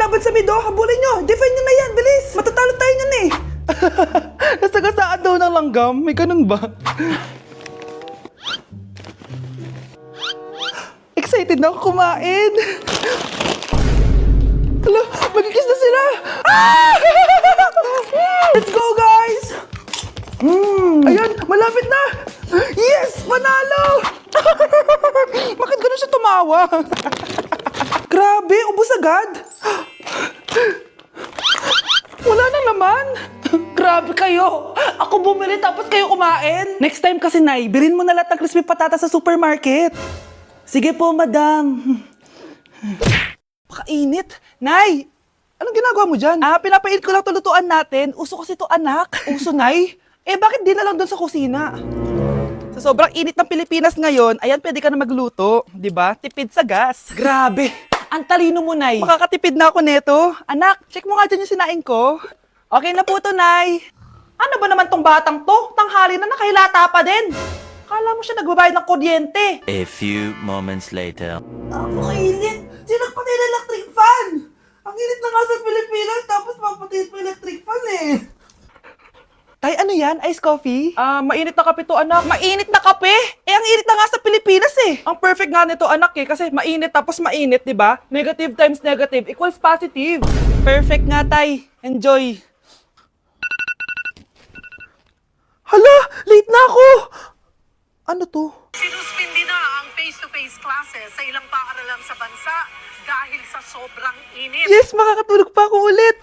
lumalaban sa mid, oh. Habulin nyo. Defend nyo na yan. Bilis. Matatalo tayo nyan eh. Nasagasaan daw ng langgam. May ganun ba? Excited na ako kumain. Hala, magkikis na sila. Ah! Let's go, guys. Ayan, malapit na. Yes, panalo. Bakit ganun siya tumawa? Grabe, ubos agad. Wala na naman. Grabe kayo. Ako bumili tapos kayo kumain. Next time kasi, Nay, bilhin mo na lahat ng crispy patata sa supermarket. Sige po, madam. Pakainit. Nay, anong ginagawa mo dyan? Pinapainit ko lang lutuan natin. Uso kasi to, anak. Uso, Nay? Bakit di na lang doon sa kusina? Sa sobrang init ng Pilipinas ngayon, ayan, pwede ka na magluto. Diba? Tipid sa gas. Grabe. Ang talino mo, Nay. Makakatipid na ako neto. Anak, check mo nga dyan yung sinain ko. Okay na po to, Nay. Ano ba naman tong batang to? Tanghali na nakahilata pa din. Akala mo siya nagbabayad ng kuryente. A few moments later. Napakainit. Sinagpatay na electric fan. Ang init na nga sa Pilipinas, tapos papatay pa electric fan eh. Tay, ano yan? Ice coffee? Mainit na kape to, anak. Mainit na kape? Ang init na nga sa Pilipinas eh. Ang perfect nga nito, anak eh. Kasi mainit tapos mainit, di ba? Negative times negative equals positive. Perfect nga, Tay. Enjoy. Hala! Late na ako! Ano to? Sinuspindi na ang face-to-face classes sa ilang paaralan sa bansa dahil sa sobrang init. Yes! Makakatulog pa ako ulit!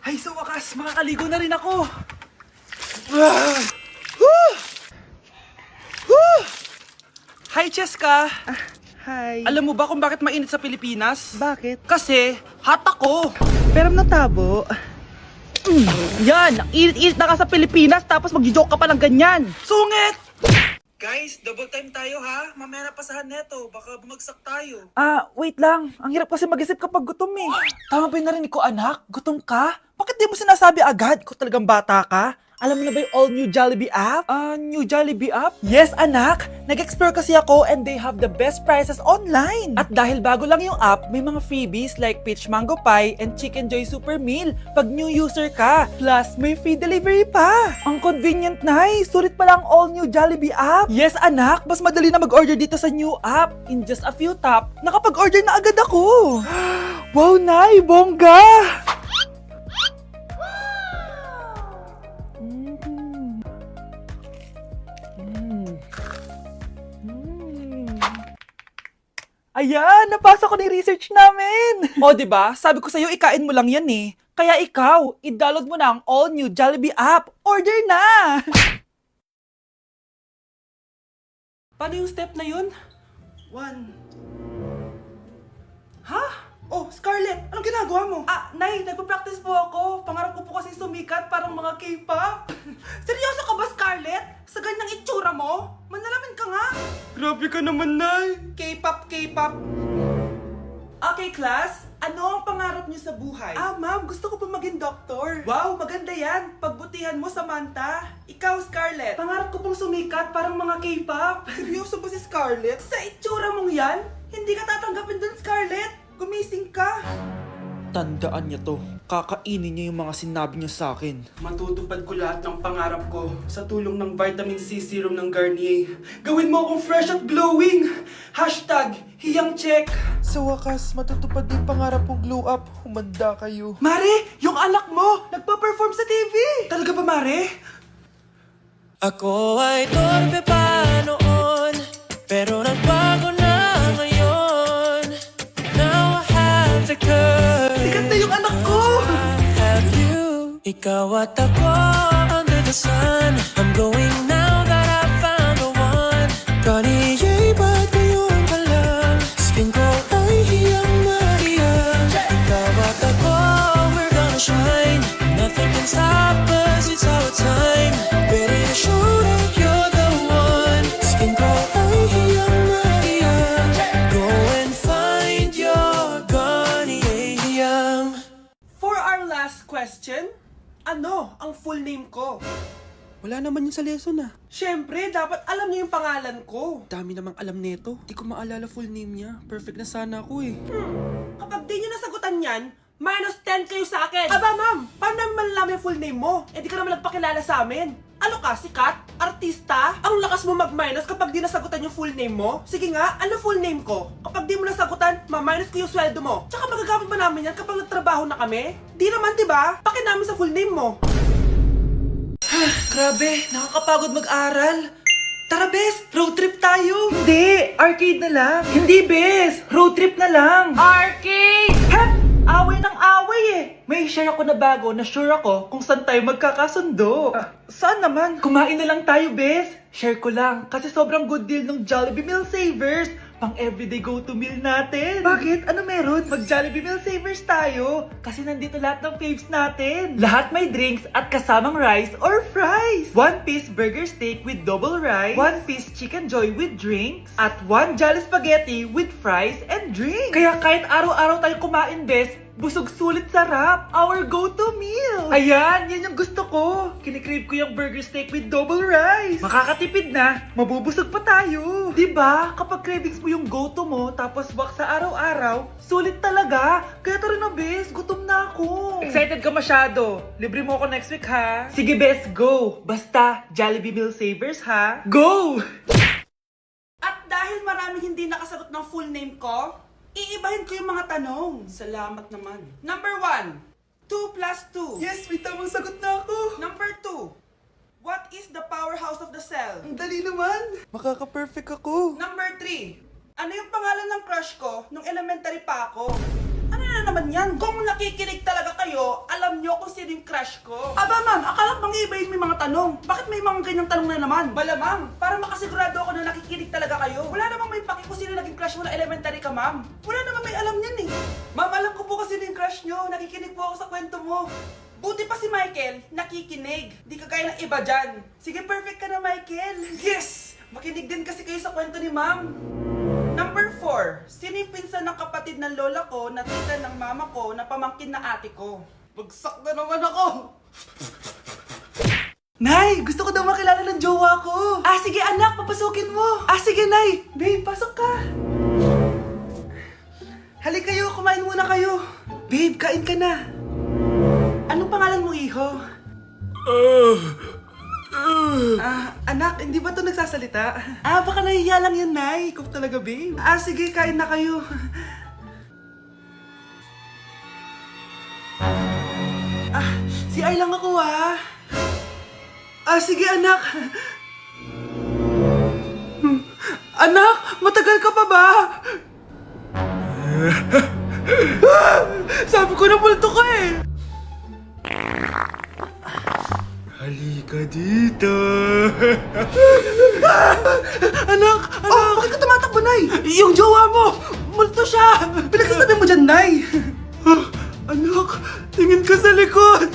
Ay, sa wakas, makakaligo na rin ako. Hi, Cheska. Hi. Alam mo ba kung bakit mainit sa Pilipinas? Bakit? Kasi, hot ako. Pero natabo. Yan, ang init-init na ka sa Pilipinas tapos mag-joke ka pa ng ganyan. Sungit! Guys, double time tayo ha. Mamaya na pasahan neto. Baka bumagsak tayo. Wait lang. Ang hirap kasi mag-isip kapag gutom eh. Tama ba yung narinig ko, anak? Gutom ka? Bakit di mo sinasabi agad? Kung talagang bata ka? Alam mo na ba yung all-new Jollibee app? New Jollibee app? Yes, anak! Nag-explore kasi ako and they have the best prices online. At dahil bago lang yung app, may mga freebies like Peach Mango Pie and Chicken Joy Super Meal pag new user ka. Plus, may free delivery pa. Ang convenient, Nay. Sulit pala ang all-new Jollibee app. Yes, anak! Mas madali na mag-order dito sa new app. In just a few tap, nakapag-order na agad ako. Wow, Nay! Bongga! Ayan, napasa ko na yung research namin. O, diba? Sabi ko sa'yo, ikain mo lang yan eh. Kaya ikaw, i-download mo na ang all-new Jollibee app. Order na! Paano yung step na yun? 1. Ha? Oh, Scarlett, anong ginagawa mo? Nay, nagpa-practice po ako. Pangarap ko po kasi sumikat parang mga K-pop. Seryoso ka ba, Scarlett? Sa ganyang itsura mo? Manalamin ka nga. Grabe ka naman, Nay. K-pop, K-pop. Okay, class. Ano ang pangarap niyo sa buhay? Ma'am, gusto ko po maging doktor. Wow, maganda yan. Pagbutihan mo, Samantha. Ikaw, Scarlett. Pangarap ko pong sumikat parang mga K-pop. Seryoso ba si Scarlett? Sa itsura mong yan, hindi ka tatanggapin dun, Scarlett. Gumising ka. Tandaan niya to. Kakainin niya yung mga sinabi niya sa akin. Matutupad ko lahat ng pangarap ko sa tulong ng vitamin C serum ng Garnier. Gawin mo akong fresh at glowing! #hiyangcheck. Sa wakas, matutupad din pangarap kong glow up. Humanda kayo. Mare! Yung anak mo! Nagpa-perform sa TV! Talaga ba, Mare? Ako ay torpe pa noon, pero nagbago na ngayon. Now I have the courage. Sikat na yung anak ko! I have you. Ikaw at ako under the sun. I'm going now that I found the one. Garnier ba't ngayon pa lang? Skin ko ay hiyang-hiyang. Ikaw at ako, we're gonna shine. Nothing can stop us, it's our time. Ready to show that you're the one. Skin ko ay hiyang-hiyang. Go and find your Garnier hiyang. For our last question, ano ang full name ko? Wala naman yun sa lesson ah. Siyempre, dapat alam niyo yung pangalan ko. Dami namang alam nito. Di ko maalala full name niya. Perfect na sana ako eh. Kapag di niyo nasagot sagutan yan, minus 10 kayo sa akin. Aba ma'am, paano naman malalaman yung full name mo? Eh di ka naman nagpakilala sa amin. Ano ka, sikat? Artista? Ang lakas mo mag-minus kapag di nasagutan yung full name mo? Sige nga, ano full name ko? Kapag di mo nasagutan, ma-minus ko yung sweldo mo. Tsaka magagamit ba namin yan kapag nagtrabaho na kami? Di naman, diba? Pakin namin sa full name mo. Grabe, nakakapagod mag-aral. Tara, Bes, road trip tayo. Hindi, arcade na lang. Hindi, Bes, road trip na lang. Arcade! Hep! Away ng away eh. May share ako na bago na sure ako kung saan tayo magkakasundo. Saan naman? Kumain na lang tayo, Bes. Share ko lang kasi sobrang good deal ng Jollibee Meal Savers. Pang everyday go-to meal natin. Bakit? Ano meron? Mag Jollibee Meal Savers tayo. Kasi nandito lahat ng faves natin. Lahat may drinks at kasamang rice or fries. 1-piece burger steak with double rice. 1-piece chicken joy with drinks. At 1 Jolly Spaghetti with fries and drinks. Kaya kahit araw-araw tayo kumain, Bes, busog sulit sarap. Our go-to meal. Ayan, yan yung gusto ko. Kinikrave ko yung burger steak with double rice. Makakatipid na, mabubusog pa tayo. Diba? Kapag cravings mo yung go-to mo, tapos wak sa araw-araw, sulit talaga. Kaya tara na, Bes, gutom na ako. Excited ka masyado. Libre mo ako next week, ha? Sige, Bes, go. Basta, Jollibee Meal Savers, ha? Go! At dahil maraming hindi nakasagot ng full name ko, iibahin ko yung mga tanong. Salamat naman. Number 1, 2 plus 2. Yes, may tamang sagot na ako. Number 2, what is the powerhouse of the cell? Ang dali naman. Makaka-perfect ako. Number 3, ano yung pangalan ng crush ko nung elementary pa ako? Ano na naman yan? Kung nakikinig talaga kayo, alam nyo kung sino yung crush ko. Aba ma'am, akala bang iibahin may mga tanong? Bakit may mga ganyang tanong na naman? Malamang, para makasigurado ako na nakikinig talaga kayo. Wala namang may paki kung sino naging crush mo na elementary ka, ma'am. Wala namang may alam yan eh. Ma'am, alam ko po kasi sino yung crush nyo. Nakikinig po ako sa kwento mo. Buti pa si Michael, nakikinig. Di kagaya ng iba dyan. Sige, perfect ka na, Michael. Yes! Makinig din kasi kayo sa kwento ni ma'am. Number 4, sino yung pinsan ng kapatid ng lola ko na tita ng mama ko na pamangkin na ate ko? Bagsak na naman ako! Nay, gusto ko daw makilala ng jowa ko. Sige anak, papasukin mo. Sige Nay, babe, pasok ka. Halika kayo, kumain muna kayo. Babe, kain ka na. Anong pangalan mo, iho? Anak, hindi ba ito nagsasalita? Baka nahihiya lang yan, Nay. Ikaw talaga, babe. Sige, kain na kayo. Si Ay lang ako, sige, anak. Anak, matagal ka pa ba? Sabi ko na multo ka eh. Halika dito. Anak! Bakit ka tumatakbo, Nay? Yung jowa mo! Multo siya! Pinagsasabi mo dyan, Nay! Anak, tingin ka sa likod!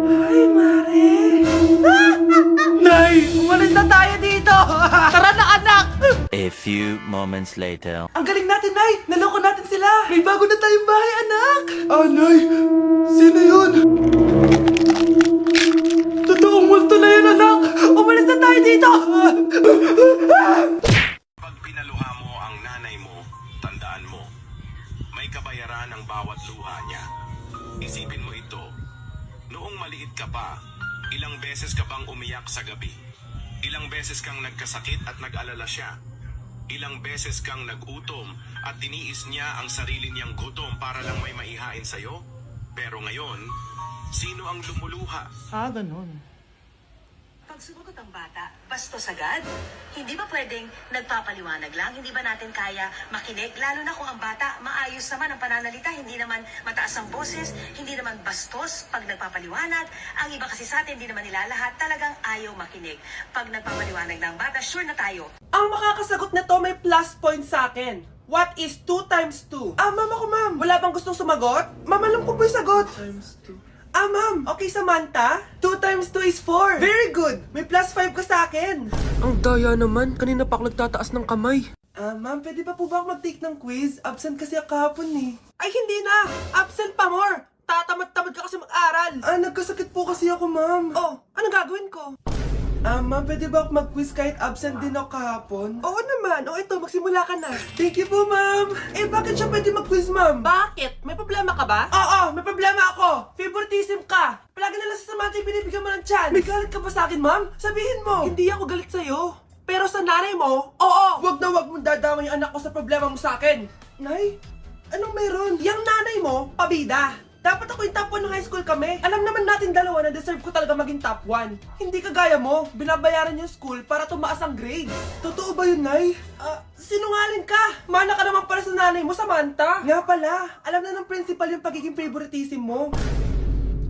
Ay, Mare! Nay, umalis na tayo dito! Tara na, anak! A few moments later. Ang galing natin, Nay! Naloko natin sila! May bago na tayong bahay, anak! Nay! Sino yun? Totoong multo na yun, anak! Umalis na tayo dito! Pag pinaluha mo ang nanay mo, tandaan mo, may kabayaran ang bawat luha niya. Isipin mo ito, noong maliit ka pa, ilang beses ka bang umiyak sa gabi? Ilang beses kang nagkasakit at nag-alala siya? Ilang beses kang nagutom at tiniis niya ang sarili niyang gutom para lang may maihain sa'yo? Pero ngayon, sino ang lumuluha? Ganun. Pag sumagot ang bata, bastos agad? Hindi ba pwedeng nagpapaliwanag lang? Hindi ba natin kaya makinig? Lalo na kung ang bata, maayos naman ang pananalita, hindi naman mataas ang boses, hindi naman bastos pag nagpapaliwanag. Ang iba kasi sa atin, hindi naman nila lahat talagang ayaw makinig. Pag nagpapaliwanag ng bata, sure na tayo. Ang makakasagot na to may plus point sa akin. What is 2 times 2? Ma'am ako, ma'am. Wala bang gustong sumagot? Ma'am, alam ko po yung sagot. 2 times 2. Ma'am. Okay, Samantha. 2 times 2 is 4. Very good. May plus 5 ka sa akin. Ang daya naman, kanina pa ako nagtataas ng kamay. Ma'am, pwede pa po ba ako mag-take ng quiz? Absent kasi ako kahapon eh. Ay, hindi na! Absent pa more! Tatamad-tamad ka kasi mag-aral! Nagkasakit po kasi ako, ma'am. Anong gagawin ko? Ma'am, pwede ba ako mag-quiz kahit absent din ako kahapon? Oo naman. O ito, magsimula ka na. Thank you po, ma'am. Eh, bakit siya pwede mag-quiz, ma'am? Bakit? May problema ka ba? Oo, may problema ako. Favoritism ka. Palagi na lang sa samantay binibigyan mo ng chance. May galit ka ba sa akin, ma'am? Sabihin mo. Hindi ako galit sa'yo. Pero sa nanay mo, oo. Wag na wag mong dadama yung anak ko sa problema mo sa akin. Nay, anong meron? Yang nanay mo, pabida. Dapat ako yung top 1 ng high school kami. Alam naman natin dalawa na deserve ko talaga maging top 1. Hindi kagaya mo, binabayaran yung school para tumaas ang grade. Totoo ba yun, Nay? Sinungaling ka! Mana ka naman para sa nanay mo, Samantha. Nga pala, alam na ng principal yung pagiging favoritism mo.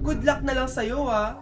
Good luck na lang sa'yo, ha?